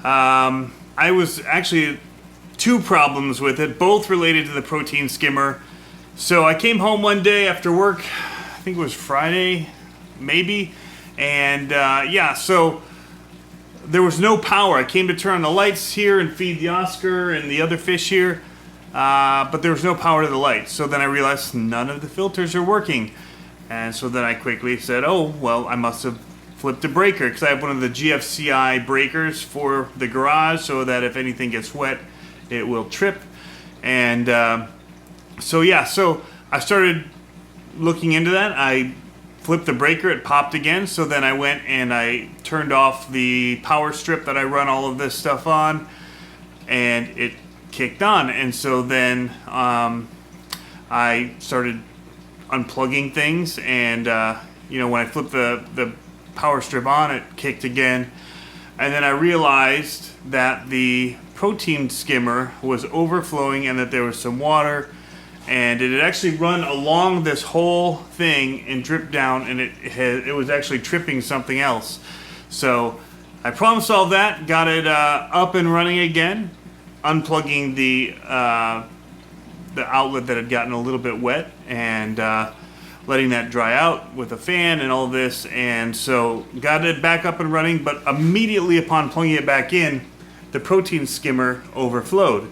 I was actually two problems with it, both related to the protein skimmer. So I came home one day after work, I think it was Friday, maybe, and so there was no power. I came to turn on the lights here and feed the Oscar and the other fish here, but there was no power to the lights. So then I realized none of the filters are working. And so then I quickly said, oh, well, I must have flipped a breaker, because I have one of the GFCI breakers for the garage so that if anything gets wet, it will trip. And so I started looking into that. I flipped the breaker, it popped again, so then I went and I turned off the power strip that I run all of this stuff on, and it kicked on. And so then I started unplugging things, and when I flipped the power strip on, it kicked again. And then I realized that the protein skimmer was overflowing and that there was some water, and it had actually run along this whole thing and dripped down, and it was actually tripping something else. So I problem solved that, got it up and running again, unplugging the outlet that had gotten a little bit wet, and letting that dry out with a fan and all this, and so got it back up and running. But immediately upon plugging it back in, the protein skimmer overflowed.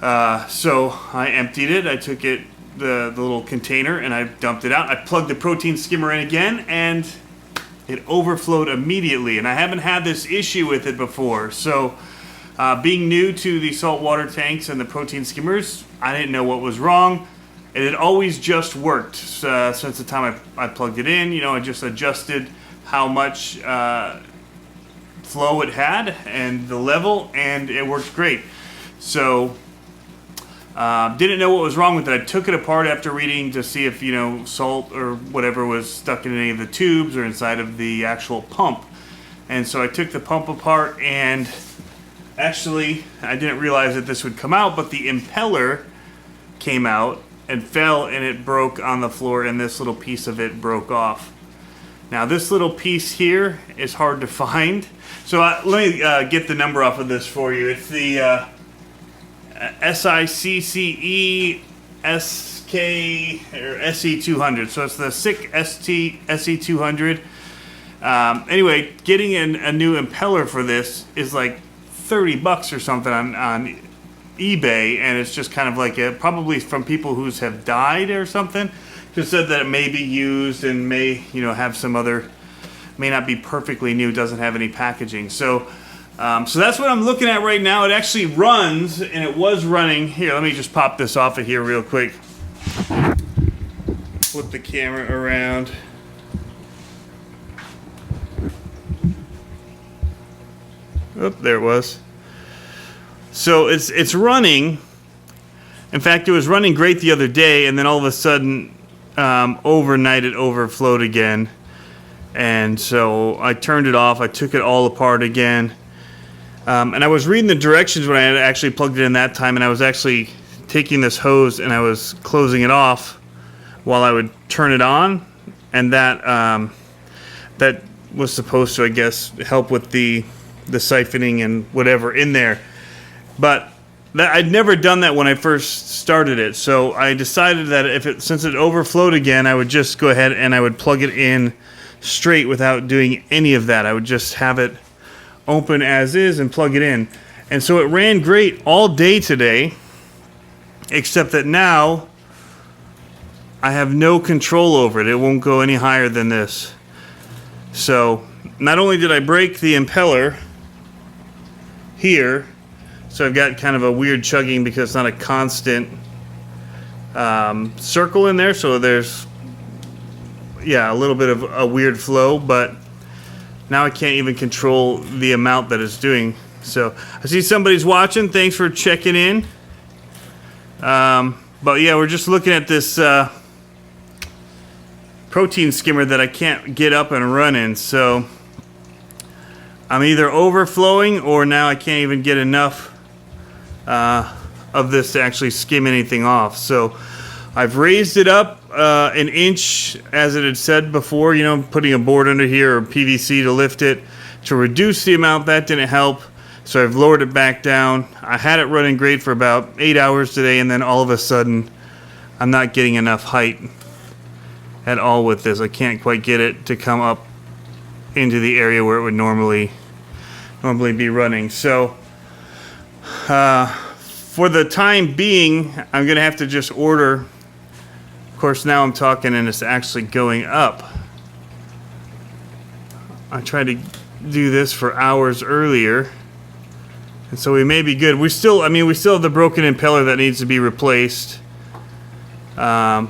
So I emptied it. I took it, the little container, and I dumped it out. I plugged the protein skimmer in again, and it overflowed immediately. And I haven't had this issue with it before. So being new to the saltwater tanks and the protein skimmers, I didn't know what was wrong. It had always just worked since the time I plugged it in. I just adjusted how much flow it had and the level, and it worked great. So didn't know what was wrong with it. I took it apart after reading to see if salt or whatever was stuck in any of the tubes or inside of the actual pump. And so I took the pump apart, and actually I didn't realize that this would come out, but the impeller came out and fell, and it broke on the floor, and this little piece of it broke off. Now this little piece here is hard to find, so let me get the number off of this for you. It's the SICCE SK or SE200, so it's the SICK SE200. Anyway, getting a new impeller for this is like $30 or something on eBay, and it's just kind of like probably from people who have died or something. Just said that it may be used and may have some other, may not be perfectly new, doesn't have any packaging. So so that's what I'm looking at right now. It actually runs, and it was running. Here, let me just pop this off of here real quick. Flip the camera around. Oh, there it was. So it's running. In fact, it was running great the other day, and then all of a sudden, overnight it overflowed again. And so I turned it off. I took it all apart again. And I was reading the directions when I had actually plugged it in that time, and I was actually taking this hose and I was closing it off while I would turn it on, and that that was supposed to, I guess, help with the siphoning and whatever in there. But I'd never done that when I first started it, so I decided that since it overflowed again, I would just go ahead and I would plug it in straight without doing any of that. I would just have it open as is and plug it in. And so it ran great all day today, except that now I have no control over it. It won't go any higher than this. So not only did I break the impeller here, so I've got kind of a weird chugging because it's not a constant circle in there, so there's a little bit of a weird flow, but now I can't even control the amount that it's doing. So I see somebody's watching. Thanks for checking in. But yeah, we're just looking at this protein skimmer that I can't get up and running. So I'm either overflowing, or now I can't even get enough of this to actually skim anything off. So I've raised it up an inch, as it had said before, putting a board under here or PVC to lift it to reduce the amount. That didn't help. So I've lowered it back down. I had it running great for about 8 hours today, and then all of a sudden I'm not getting enough height at all with this. I can't quite get it to come up into the area where it would normally be running. So for the time being, I'm gonna have to just order. Of course, now I'm talking and it's actually going up. I tried to do this for hours earlier, and so we may be good. We still have the broken impeller that needs to be replaced. But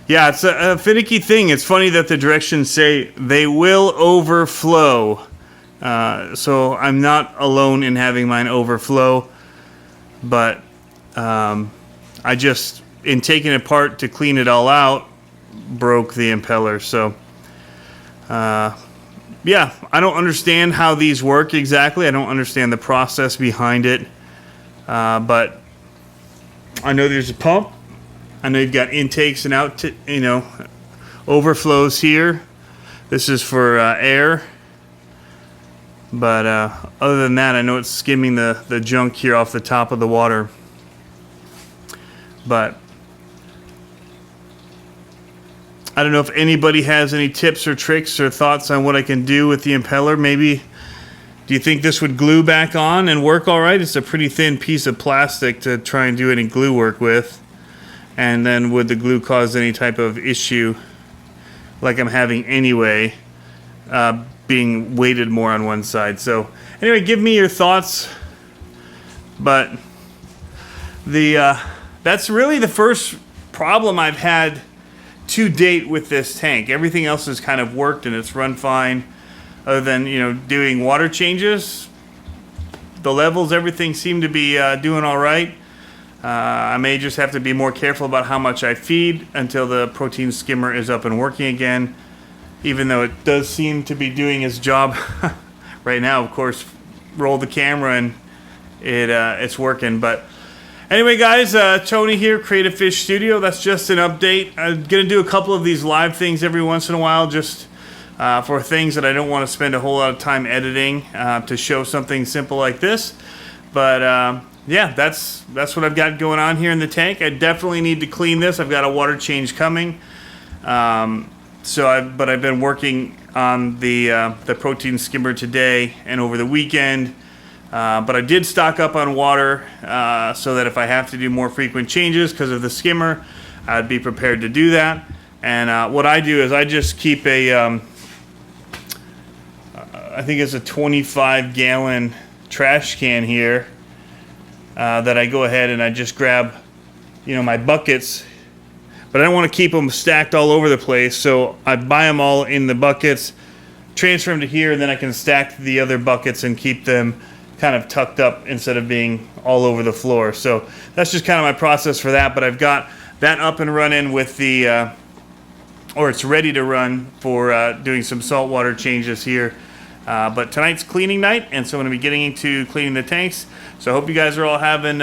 yeah, it's a finicky thing. It's funny that the directions say they will overflow. So I'm not alone in having mine overflow, but I just, in taking it apart to clean it all out, broke the impeller. So yeah, I don't understand how these work exactly. I don't understand the process behind it, but I know there's a pump. I know you've got intakes and overflows here. This is for air. But other than that, I know it's skimming the junk here off the top of the water. But I don't know if anybody has any tips or tricks or thoughts on what I can do with the impeller. Maybe, do you think this would glue back on and work all right? It's a pretty thin piece of plastic to try and do any glue work with. And then would the glue cause any type of issue like I'm having anyway, being weighted more on one side? So anyway, give me your thoughts. But that's really the first problem I've had to date with this tank. Everything else has kind of worked and it's run fine, other than doing water changes. The levels, everything seemed to be doing all right. I may just have to be more careful about how much I feed until the protein skimmer is up and working again, even though it does seem to be doing its job right now. Of course, roll the camera and it's working. But anyway, guys, Tony here, Creative Fish Studio. That's just an update. I'm going to do a couple of these live things every once in a while, just for things that I don't want to spend a whole lot of time editing to show something simple like this. But yeah, that's what I've got going on here in the tank. I definitely need to clean this. I've got a water change coming. But I've been working on the protein skimmer today and over the weekend. But I did stock up on water so that if I have to do more frequent changes because of the skimmer, I'd be prepared to do that. And what I do is I just keep I think it's a 25-gallon trash can here that I go ahead and I just grab, my buckets. But I don't want to keep them stacked all over the place, so I buy them all in the buckets, transfer them to here, and then I can stack the other buckets and keep them kind of tucked up instead of being all over the floor. So that's just kind of my process for that. But I've got that up and running with the, or it's ready to run for doing some saltwater changes here. But tonight's cleaning night, and so I'm going to be getting into cleaning the tanks. So I hope you guys are all having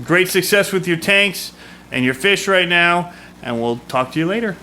great success with your tanks and your fish right now, and we'll talk to you later.